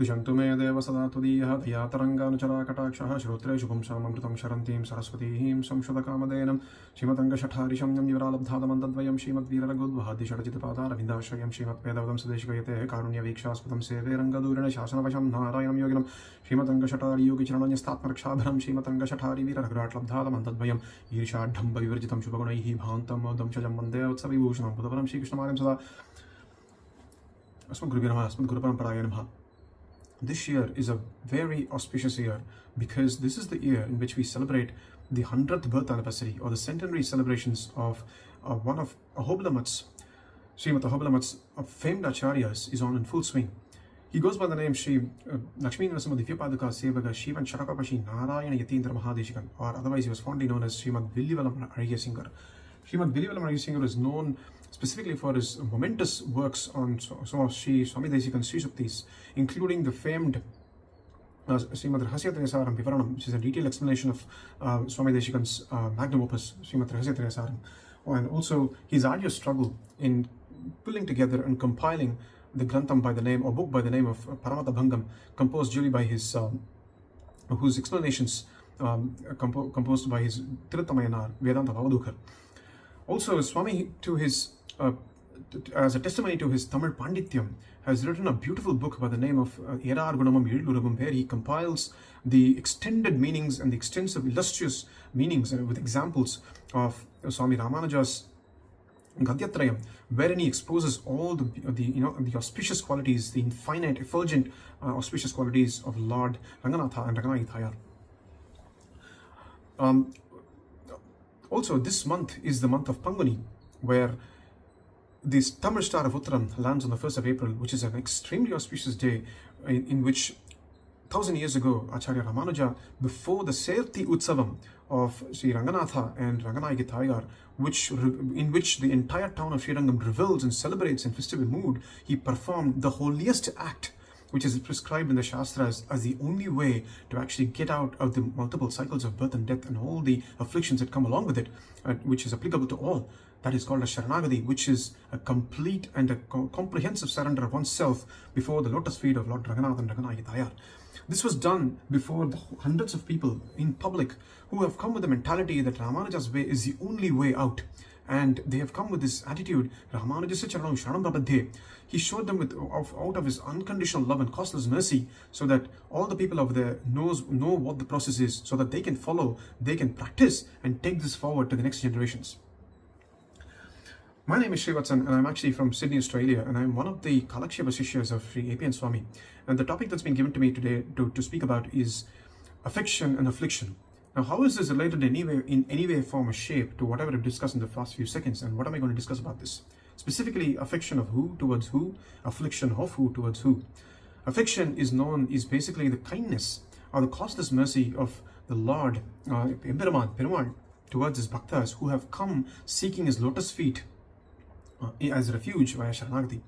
Vishantu me deva sada tudiyah dhyatarangānuchara katākṣah śrotreshu pumsamamritam sharantīm sarasvatīm samshudakamadēnam śrīmatanga shathārisham vivrālabdhādamandadvayam śrīmadvīraragudvahādi sharajitāpādāravindāśrayam śrīmatvedavadam sadeshikayate karunyavīkṣāspatam severangadūrina shāsanavasham nārayanam yoginam śrīmatanga shathāri yogicharananyastātmarakṣābharam śrīmatanga shathāri vīraragurātlabdhādamandadvayam īrishādhamba vivarjitam shubhagunaihi bhāntam damshajam vandē utsavibhūषणam budavaram śrīkrishnamariyam sada Asmadgurubhyo namaha Asmadguruparamparāya namaha. This year is a very auspicious year because this is the year in which we celebrate the 100th birth anniversary or the centenary celebrations of one of Ahobalamat's, Srimad Ahobalamat's famed acharyas is on in full swing. He goes by the name Sri Lakshmi Narasimha Divyapadaka Sevaga Shivan Sharakapashi Narayana Yatindra Mahadeshikan, or otherwise he was fondly known as Srimad Villivalam Singar. Srimad Villivalam Singar is known specifically for his momentous works on some of Swami Deshikan's Sri Suktis, including the famed Srimad Rahasyatrayasaram Vivaranam, which is a detailed explanation of Swami Deshikan's magnum opus, Srimad Rahasyatrayasaram, and also his arduous struggle in pulling together and compiling the grantham by the name, or book by the name of Paramata Bhangam, composed duly by his, whose explanations composed by his Tirittamayanar, Vedanta Bhavadukar. Also, Swami, to his as a testimony to his Tamil Pandityam, has written a beautiful book by the name of Erar Gunamam Yilurabam, where he compiles the extended meanings and the extensive illustrious meanings with examples of Swami Ramanuja's Gadyathil, wherein he exposes all the auspicious qualities, the infinite, effulgent auspicious qualities of Lord Ranganatha and Ranganayithayar. Also, this month is the month of Panguni, where this Tamil star of Utthiram lands on the 1st of April, which is an extremely auspicious day in which 1000 years ago, Acharya Ramanuja, before the Serthi Utsavam of Sri Ranganatha and Ranganayithayar, in which the entire town of Srirangam revels and celebrates in festival mood, he performed the holiest act, which is prescribed in the Shastras as the only way to actually get out of the multiple cycles of birth and death and all the afflictions that come along with it, which is applicable to all. That is called a Sharanagati, which is a complete and a comprehensive surrender of oneself before the lotus feet of Lord Ranganath and Ranganayithayar. This was done before the hundreds of people in public who have come with the mentality that Ramanuja's way is the only way out. And they have come with this attitude, Ramanujasya Charanam Sharanam Prabhadhe. He showed them out of his unconditional love and costless mercy, so that all the people over there know what the process is, so that they can follow, they can practice and take this forward to the next generations. My name is Srivatsan, and I'm actually from Sydney, Australia, and I'm one of the Kalaksheba Shishyas of Sri A.P.N. Swami. And the topic that's been given to me today to speak about is affection and affliction. Now, how is this related in any way, form, or shape to whatever I've discussed in the past few seconds, and what am I going to discuss about this? Specifically, affection of who towards who, affliction of who towards who. Affection is basically the kindness or the costless mercy of the Lord, Perumal, towards his bhaktas who have come seeking his lotus feet as refuge via Sharanagati.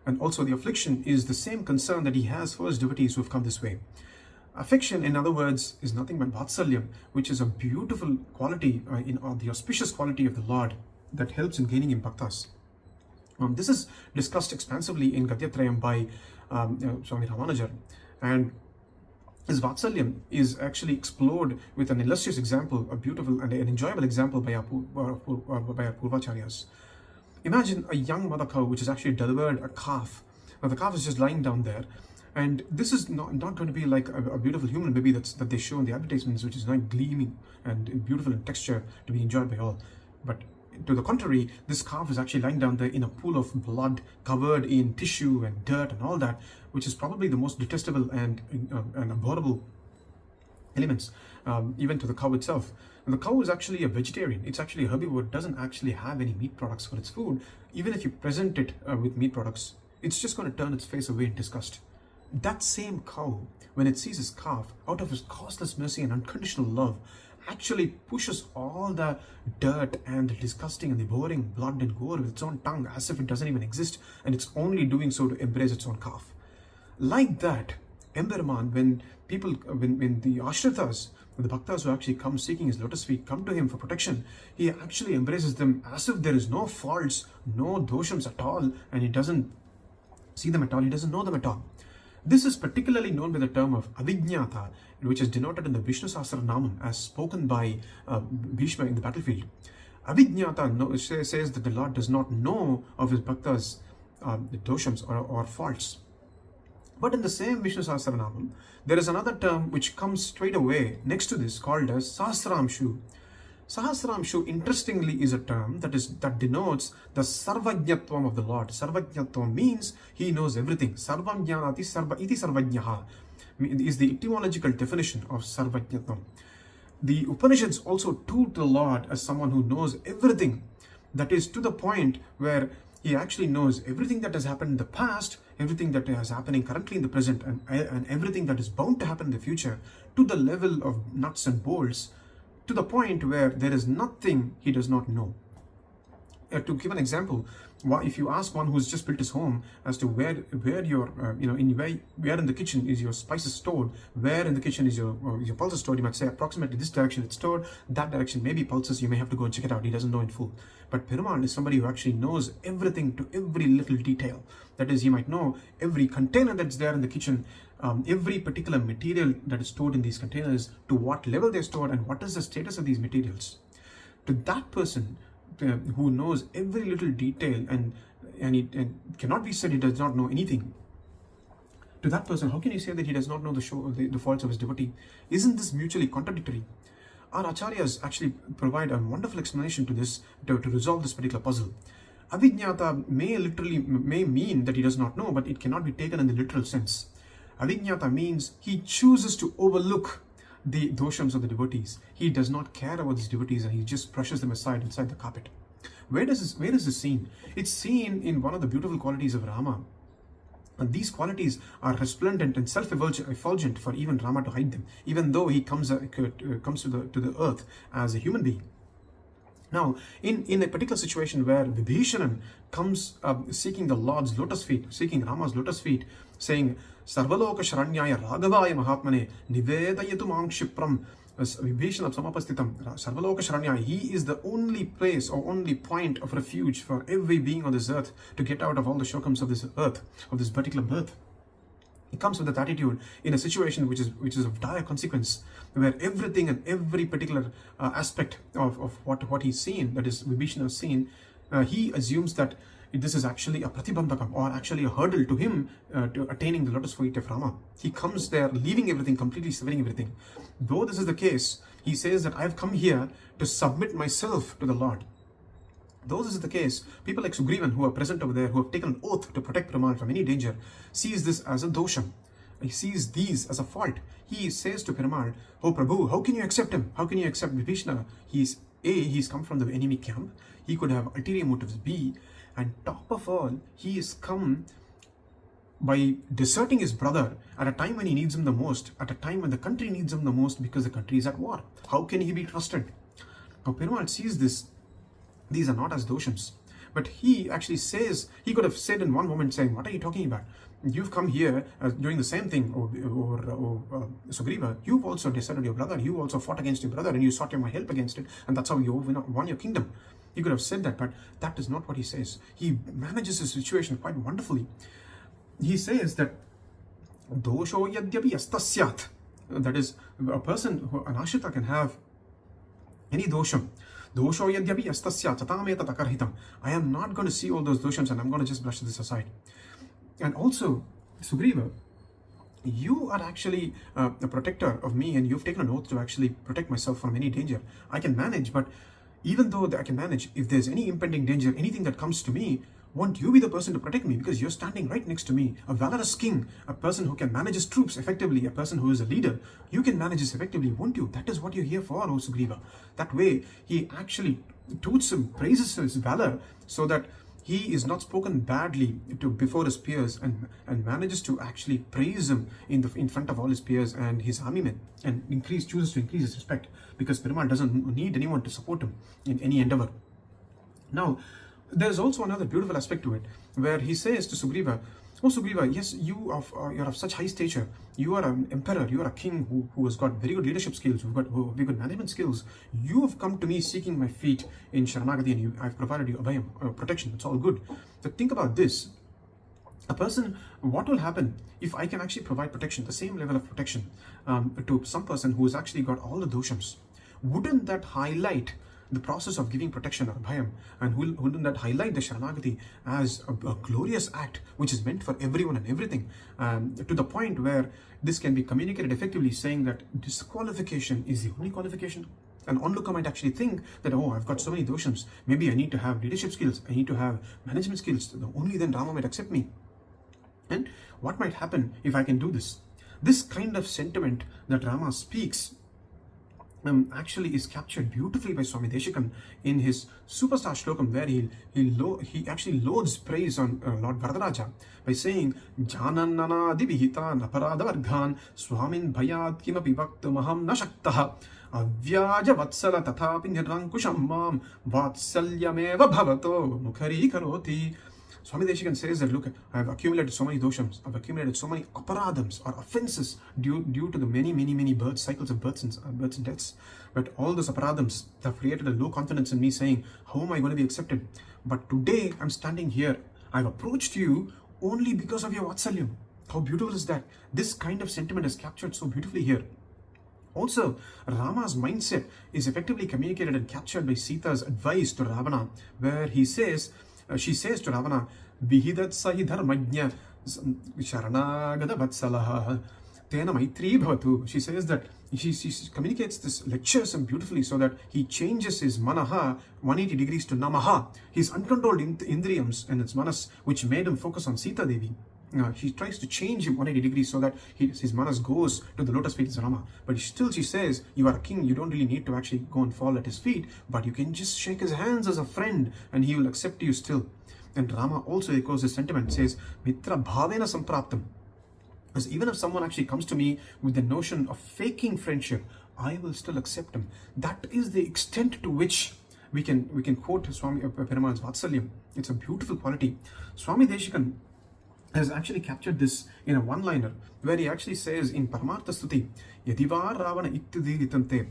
And also the affliction is the same concern that he has for his devotees who have come this way. Affection, in other words, is nothing but Vatsalyam, which is a beautiful quality, the auspicious quality of the Lord that helps in gaining him bhaktas. This is discussed expansively in Gadyathil by Swami Ramanuja, and his Vatsalyam is actually explored with an illustrious example, a beautiful and an enjoyable example by our Purvacharyas. Imagine a young mother cow which has actually delivered a calf. Now the calf is just lying down there, and this is not going to be like a beautiful human baby that they show in the advertisements, which is not gleaming and beautiful in texture to be enjoyed by all. But to the contrary, this calf is actually lying down there in a pool of blood covered in tissue and dirt and all that, which is probably the most detestable and abhorrible elements, even to the cow itself. And the cow is actually a vegetarian. It's actually a herbivore. It doesn't actually have any meat products for its food. Even if you present it with meat products, it's just going to turn its face away in disgust. That same cow, when it sees his calf, out of his costless mercy and unconditional love, actually pushes all the dirt and the disgusting and the boring blood and gore with its own tongue as if it doesn't even exist, and it's only doing so to embrace its own calf. Like that, Emberman, when the Ashritas, the bhaktas who actually come seeking his lotus feet, come to him for protection, he actually embraces them as if there is no faults, no doshams at all, and he doesn't see them at all, he doesn't know them at all. This is particularly known by the term of Avijñāta, which is denoted in the Vishnu Sahasranamam as spoken by Bhishma in the battlefield. Avijñāta says that the Lord does not know of his bhaktas' doshams or faults. But in the same Vishnu Sahasranamam, there is another term which comes straight away next to this called as Sahasramshu. Sahasramshu, interestingly, is a term that denotes the Sarvajñatvam of the Lord. Sarvajñatvam means he knows everything. Sarvam jnanati sarva iti sarvajñaha is the etymological definition of Sarvajñatvam. The Upanishads also toot the Lord as someone who knows everything. That is to the point where he actually knows everything that has happened in the past, everything that is happening currently in the present, and everything that is bound to happen in the future, to the level of nuts and bolts, to the point where there is nothing he does not know. To give an example, if you ask one who's just built his home as to where your where in the kitchen is your spices stored, where in the kitchen is your pulses stored, you might say approximately this direction it's stored, that direction maybe pulses, you may have to go and check it out. He doesn't know in full. But Perumal is somebody who actually knows everything to every little detail. That is, he might know every container that's there in the kitchen, every particular material that is stored in these containers, to what level they're stored, and what is the status of these materials. To that person who knows every little detail and cannot be said he does not know anything, to that person, how can you say that he does not know the faults of his devotee? Isn't this mutually contradictory? Our acharyas actually provide a wonderful explanation to this, to resolve this particular puzzle. Avijñāta may mean that he does not know, but it cannot be taken in the literal sense. Avijñāta means he chooses to overlook the doshams of the devotees. He does not care about these devotees and he just brushes them aside inside the carpet. Where is this seen? It's seen in one of the beautiful qualities of Rama. And these qualities are resplendent and self-effulgent for even Rama to hide them, even though he comes to the earth as a human being. Now, in a particular situation where Vibhishanan comes seeking the Lord's lotus feet, seeking Rama's lotus feet, saying, Sarvaloka Sharanyaya Raghavaya Mahatmane Nivedayatu Mang Shipram Vibhishanam Samapastitam Sarvaloka Sharanyaya. He is the only place or only point of refuge for every being on this earth to get out of all the shokams of this earth, of this particular birth. He comes with that attitude in a situation which is of dire consequence, where everything and every particular aspect of what he's seen, that is Vibhishana has seen, he assumes that this is actually a pratibandhakam, or actually a hurdle to him to attaining the lotus feet of Rama. He comes there leaving everything, completely severing everything. Though this is the case, he says that I've come here to submit myself to the Lord. Though this is the case, people like Sugrivan, who are present over there, who have taken an oath to protect Perumal from any danger, sees this as a dosham. He sees these as a fault. He says to Perumal, "Oh Prabhu, how can you accept him? How can you accept Vibhishana? He's come from the enemy camp. He could have ulterior motives. B, and top of all, he has come by deserting his brother at a time when he needs him the most, at a time when the country needs him the most, because the country is at war. How can he be trusted?" Now Perumal sees this. These are not as doshams. But he actually says, he could have said in one moment, saying, "What are you talking about? You've come here doing the same thing, or Sugriva. You've also deserted your brother. You also fought against your brother and you sought my help against it. And that's how you won your kingdom." He could have said that, but that is not what he says. He manages the situation quite wonderfully. He says that, "Dosho yadyapi astasyat." That is, a person, an ashrita, can have any dosham. Dosho yadyapi astasya chatameta takarhitam. I am not going to see all those doshams and I'm going to just brush this aside. And also, Sugriva, you are actually a protector of me, and you've taken an oath to actually protect myself from any danger. I can manage, but even though I can manage, if there's any impending danger, anything that comes to me, won't you be the person to protect me? Because you're standing right next to me, a valorous king, a person who can manage his troops effectively, a person who is a leader. You can manage this effectively, won't you? That is what you're here for, O Sugriva. That way, he actually toots him, praises his valor, so that he is not spoken badly before his peers, and manages to actually praise him in front of all his peers and his army men, and chooses to increase his respect, because Perumal doesn't need anyone to support him in any endeavor. Now, there's also another beautiful aspect to it, where he says to Sugriva, "Oh Sugriva, yes, you're of such high stature. You are an emperor. You are a king who has got very good leadership skills. Who've got very good management skills. You have come to me seeking my feet in Sharanagati, and I've provided you abhayam, protection. It's all good. But think about this. A person, what will happen if I can actually provide protection, the same level of protection to some person who has actually got all the doshams? Wouldn't that highlight the process of giving protection or bhayam, and wouldn't that highlight the Sharanagati as a glorious act which is meant for everyone and everything, to the point where this can be communicated effectively, saying that disqualification is the only qualification? An onlooker might actually think that, oh, I've got so many doshams, maybe I need to have leadership skills, I need to have management skills, only then Rama might accept me. And what might happen if I can do this? This kind of sentiment that Rama speaks actually is captured beautifully by Swami Deshikan in his superstar shlokam, where he actually loads praise on Lord Varadaraja by saying, Janannana dibihita naparadavarghan swamin bhayat kimapi vaktumaham nashaktaha avyaja vatsala tathapi nirrankusham mam vatsalyameva bhavato mukhari karoti. Swami Deshikan says that, look, I have accumulated so many doshams, I've accumulated so many aparadams or offenses due to the many birth cycles of births and deaths. But all those aparadams have created a low confidence in me, saying, how am I going to be accepted? But today I'm standing here. I've approached you only because of your Vatsalyam. How beautiful is that? This kind of sentiment is captured so beautifully here. Also, Rama's mindset is effectively communicated and captured by Sita's advice to Ravana, where she says to Ravana, Vihidat sahi dharmajna sharanagada vatsalaha tena maitri bhavatu. She says that she communicates this lecture so beautifully, so that he changes his manaha 180 degrees to namaha, his uncontrolled indriyams and its manas, which made him focus on Sita Devi. He tries to change him 180 degrees so that his manas goes to the lotus feet of Rama. But still she says, you are a king, you don't really need to actually go and fall at his feet, but you can just shake his hands as a friend and he will accept you still. And Rama also echoes his sentiment, says, Mitra bhavena sampraptam. Because even if someone actually comes to me with the notion of faking friendship, I will still accept him. That is the extent to which we can quote Swami Perumal's Vatsalyam. It's a beautiful quality. Swami Deshikan has actually captured this in a one-liner, where he actually says in Paramartha Stuti, Yadiva Ravana Ittiditante,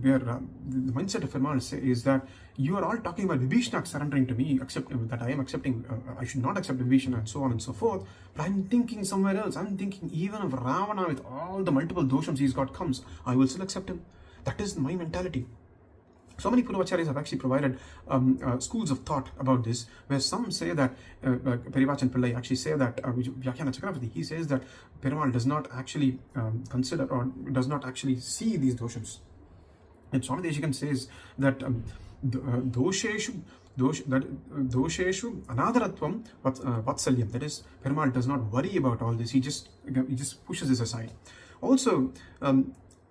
where the mindset of Perumal is that you are all talking about Vibhishna surrendering to me, that I am accepting, I should not accept Vibhishna, and so on and so forth. But I'm thinking somewhere else. I'm thinking even if Ravana with all the multiple doshams he's got comes, I will still accept him. That is my mentality. So many Puravacharyas have actually provided schools of thought about this, where some say that Perivachan Pillai actually say that Vyakyanam Chakravarti, he says that Perumal does not actually consider or does not actually see these doshams. And Swami Deshikan says that dosheshu anadaratvam vatsalyam, that is, Perumal does not worry about all this, he just pushes this aside. Also,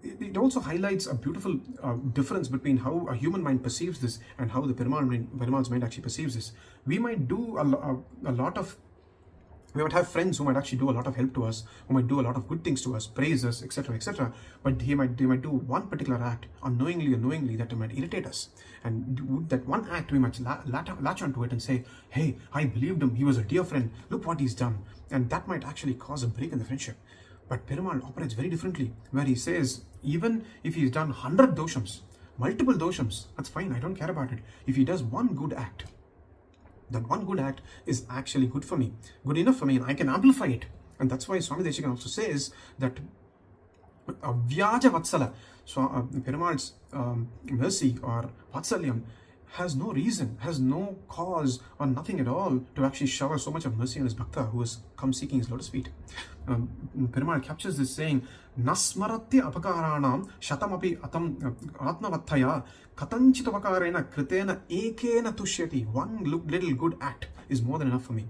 it also highlights a beautiful difference between how a human mind perceives this and how the Perumal's mind actually perceives this. We might do we might have friends who might actually do a lot of help to us, who might do a lot of good things to us, praise us, etc., etc. But they might do one particular act unknowingly or knowingly that might irritate us. And that one act we might latch onto it and say, hey, I believed him, he was a dear friend, look what he's done. And that might actually cause a break in the friendship. But Perumal operates very differently, where he says, even if he's done 100 doshams, multiple doshams, that's fine, I don't care about it. If he does one good act, that one good act is actually good for me, good enough for me, and I can amplify it. And that's why Swami Deshikan also says that Avyaja Vatsala, so Perumal's mercy or Vatsalyam has no reason, has no cause or nothing at all to actually shower so much of mercy on his bhakta who has come seeking his lotus feet. Perumal captures this saying, Nasmaratya apakaranam shatamapi atmavattaya katanchitavakarena kritena ekena tushyati. One little good act is more than enough for me.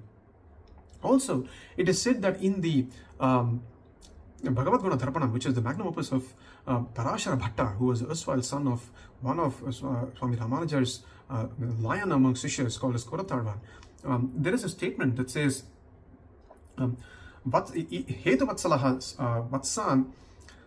Also, it is said that in the Bhagavad Guna Dharpanam, which is the magnum opus of Parashara Bhatta, who was the erstwhile son of one of Swami Ramanuja's lion among Shishyas called as Koratharvan, there is a statement that says, Hetu Vatsalaha Vatsan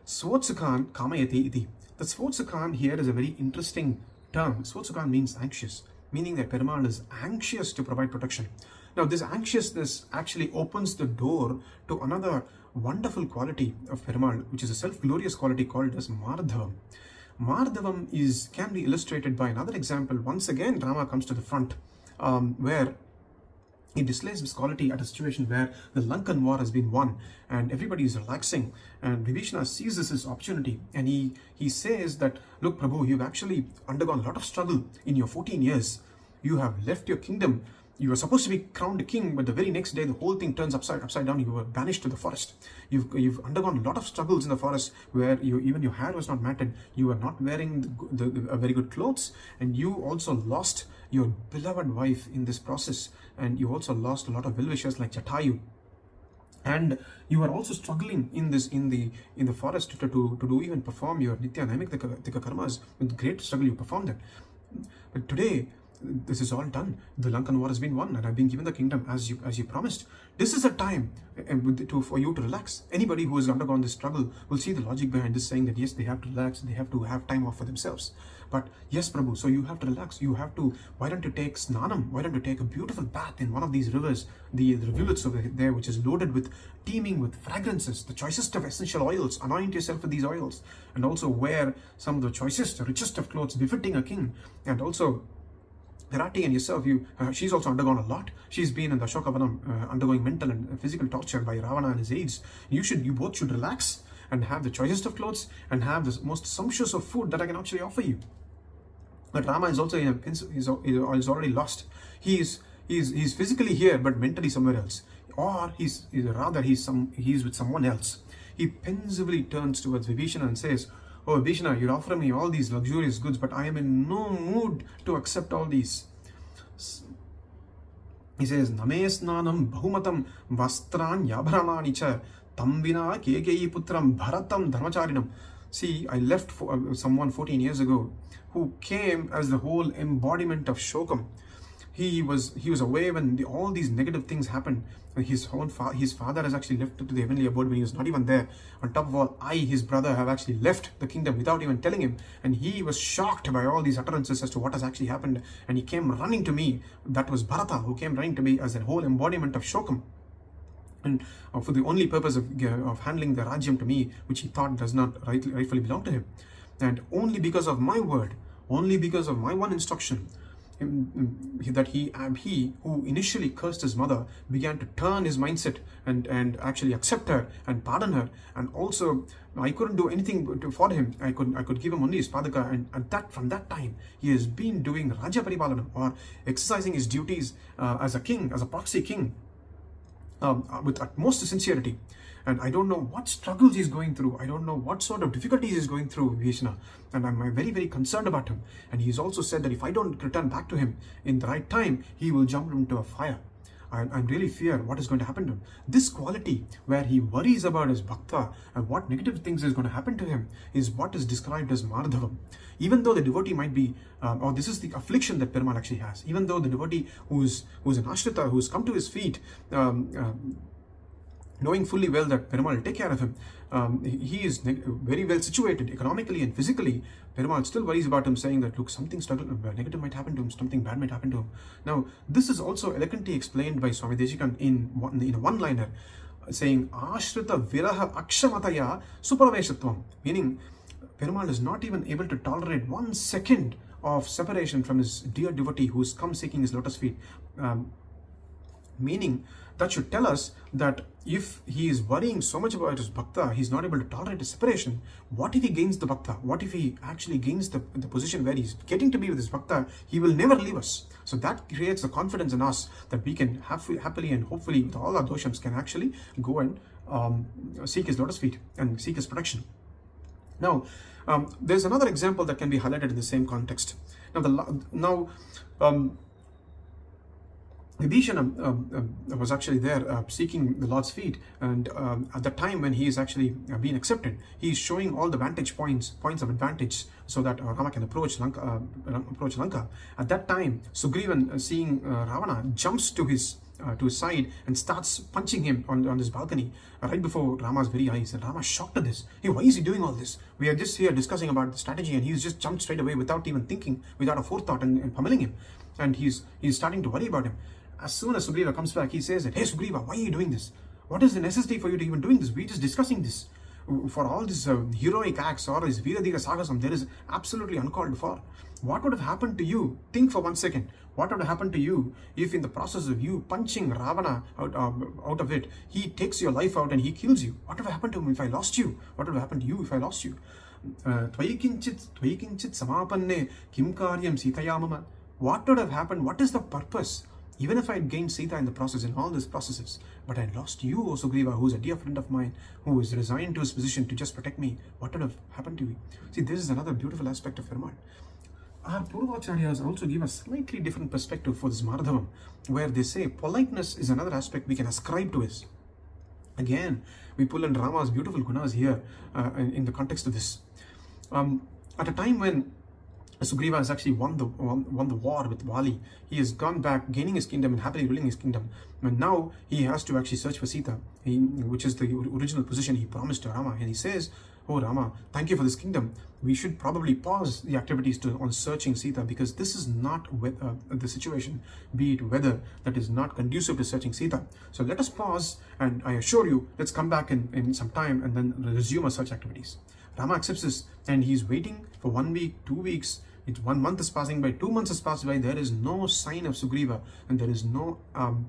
Svotsukan Kamayati iti. The Svotsukan here is a very interesting term. Svotsukan means anxious, meaning that Perumal is anxious to provide protection. Now, this anxiousness actually opens the door to another wonderful quality of Perumal, which is a self-glorious quality called as Mardhavam. Mardhavam can be illustrated by another example. Once again, Rama comes to the front, where He displays this quality at a situation where the Lankan war has been won and everybody is relaxing, and Vibhishana sees this as opportunity, and he says that, look Prabhu, you've actually undergone a lot of struggle in your 14 years. You have left your kingdom. You were supposed to be crowned a king, but the very next day the whole thing turns upside down. You were banished to the forest. You've undergone a lot of struggles in the forest where even your hair was not matted. You were not wearing the very good clothes, and you also lost your beloved wife in this process, and you also lost a lot of well-wishers like Jatayu. And you are also struggling in the forest to do even perform your Nitya Naimika karmas. With great struggle you performed it. But today, this is all done. The Lankan war has been won, and I've been given the kingdom as you promised. This is a time for you to relax. Anybody who has undergone this struggle will see the logic behind this, saying that yes, they have to relax, they have to have time off for themselves. But yes, Prabhu, so you have to relax. Why don't you take snanam? Why don't you take a beautiful bath in one of these rivers, the rivulets over there, which is loaded with, teeming with fragrances, the choicest of essential oils. Anoint yourself with these oils, and also wear some of the choicest, richest of clothes befitting a king. And also, Virati and yourself, she's also undergone a lot. She's been in the Ashokavanam undergoing mental and physical torture by Ravana and his aides. You both should relax and have the choicest of clothes and have the most sumptuous of food that I can actually offer you. But Rama is also he's already lost. He's physically here but mentally somewhere else, or he's with someone else. He pensively turns towards Vibhishana and says, "Oh Vibhishana, you're offering me all these luxurious goods, but I am in no mood to accept all these." He says, "Namesnanam bahumatam vastran yabharanani cha tamvina kekeyi putram bharatam dharmacharinam." See, I left someone 14 years ago who came as the whole embodiment of Shokam. He was away when all these negative things happened. His father has actually left to the heavenly abode when he was not even there. On top of all, his brother, have actually left the kingdom without even telling him. And he was shocked by all these utterances as to what has actually happened. And he came running to me. That was Bharata who came running to me as a whole embodiment of Shokam. And for the only purpose of handling the Rajyam to me, which he thought does not rightfully belong to him. And only because of my word, only because of my one instruction, that he who initially cursed his mother began to turn his mindset and actually accept her and pardon her. And also, I couldn't do anything for him. I could give him only his padaka, and from that time he has been doing Raja Paripalanam, or exercising his duties as a king, as a proxy king, with utmost sincerity. And I don't know what struggles he's going through. I don't know what sort of difficulties he's going through, Vibhishana. And I'm very, very concerned about him. And he's also said that if I don't return back to him in the right time, he will jump into a fire. I really fear what is going to happen to him. This quality where he worries about his bhakta and what negative things is going to happen to him is what is described as Mardhavam. Even though the devotee might be, or this is the affliction that Perumal actually has, even though the devotee who's an ashrita, who's come to his feet, knowing fully well that Perumal will take care of him, he is very well situated economically and physically. Perumal still worries about him, saying that, look, something negative might happen to him, something bad might happen to him. Now, this is also elegantly explained by Swami Deshikan in a one-liner, saying, Ashrita viraha akshamataya suparaveshatvam, meaning Perumal is not even able to tolerate 1 second of separation from his dear devotee who has come seeking his lotus feet. Meaning, that should tell us that if he is worrying so much about his bhakta, he's not able to tolerate his separation. What if he gains the bhakta? What if he actually gains the position where he's getting to be with his bhakta? He will never leave us. So that creates the confidence in us that we can happily and hopefully with all our doshams can actually go and seek his lotus feet and seek his protection. Now, there's another example that can be highlighted in the same context. Now, Vibhishana was actually there seeking the Lord's feet, and at the time when he is actually being accepted, he is showing all the points of advantage so that Rama can approach Lanka. At that time, Sugrivan, seeing Ravana, jumps to his side and starts punching him on this balcony right before Rama's very eyes. And Rama is shocked at this. Hey, why is he doing all this? We are just here discussing about the strategy, and he's just jumped straight away without even thinking, without a forethought, and pummeling him. And he's starting to worry about him. As soon as Sugriva comes back, he says that, hey Sugriva, why are you doing this? What is the necessity for you to even doing this? We're just discussing this. for all these heroic acts or this Veeradiga Sagasam, there is absolutely uncalled for. What would have happened to you? Think for 1 second. What would have happened to you if in the process of you punching Ravana out of it, he takes your life out and he kills you? What would have happened to him if I lost you? What would have happened to you if I lost you? Tvayikinchit samapanne kim karyam sitayamama. What would have happened? What is the purpose? Even if I had gained Sita in the process, in all these processes, but I lost you, O Sugriva, who is a dear friend of mine, who is resigned to his position to just protect me, what would have happened to you? See, this is another beautiful aspect of Perumal. Our Purvacharyas also give a slightly different perspective for this Mardhavam, where they say politeness is another aspect we can ascribe to this. Again, we pull in Rama's beautiful gunas here in the context of this. At a time when Sugriva has actually won the war with Vali, he has gone back, gaining his kingdom and happily ruling his kingdom. And now he has to actually search for Sita, which is the original position he promised to Rama. And he says, "Oh Rama, thank you for this kingdom. We should probably pause the activities on searching Sita, because this is not the situation, be it weather, that is not conducive to searching Sita. So let us pause, and I assure you, let's come back in some time and then resume our search activities." Rama accepts this, and he's waiting for 1 week, 2 weeks. 1 month is passing by, 2 months has passed by. There is no sign of Sugriva, and there is no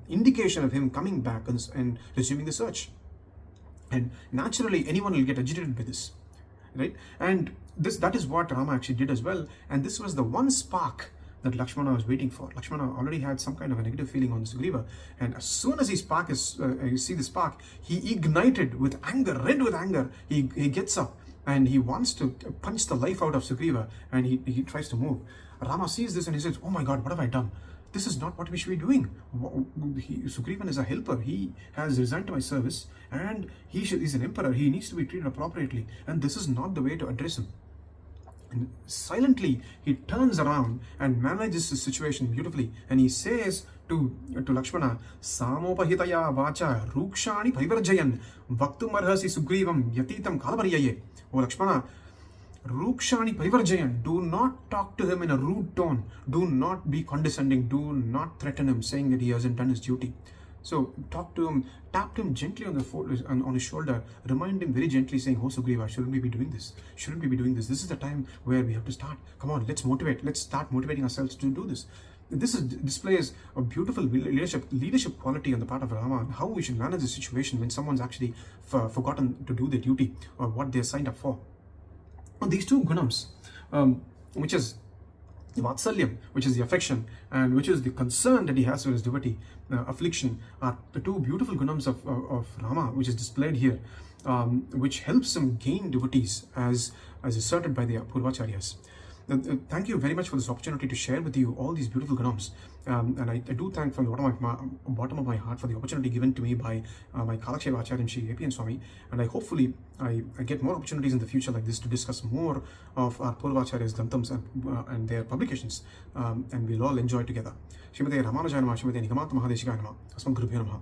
indication of him coming back and resuming the search. And naturally, anyone will get agitated by this, right? And that is what Rama actually did as well. And this was the one spark that Lakshmana was waiting for. Lakshmana already had some kind of a negative feeling on Sugriva, and as soon as you see the spark, he ignited with anger, red with anger. He gets up and he wants to punch the life out of Sugriva, and he tries to move. Rama sees this and he says, "Oh my God, what have I done? This is not what we should be doing. Sugrivan is a helper. He has resigned to my service, and he's an emperor. He needs to be treated appropriately, and this is not the way to address him." And silently, he turns around and manages the situation beautifully, and he says to Lakshmana, "Samopahitaya vacha rukshani parivarjayan vaktumarhasi sugrivam yatitam kalaparyaye." Oh Lakshmana, rukshani parivarjayan, do not talk to him in a rude tone. Do not be condescending. Do not threaten him, saying that he hasn't done his duty. So talk to him, tap him gently on his shoulder, remind him very gently, saying, "Oh Sugriva, shouldn't we be doing this? Shouldn't we be doing this? This is the time where we have to start. Come on, let's motivate. Let's start motivating ourselves to do this." This displays a beautiful leadership quality on the part of Rama, and how we should manage the situation when someone's actually forgotten to do their duty or what they're signed up for. And these two gunams, which is Vatsalyam, which is the affection, and which is the concern that he has for his devotee, affliction, are the two beautiful gunams of Rama, which is displayed here, which helps him gain devotees as asserted by the Purvacharyas. Thank you very much for this opportunity to share with you all these beautiful gunams, and I do thank from the bottom of my heart for the opportunity given to me by my Kalaksheva Acharya and Sri A.P.N. Swami, and hopefully I get more opportunities in the future like this to discuss more of our Purvacharya's Granthams and their publications, and we'll all enjoy together. Srimate Ramanujaya Namaha, Srimate Nigamata Mahadeshikaya Namaha, Asman Gurubhyo Namaha.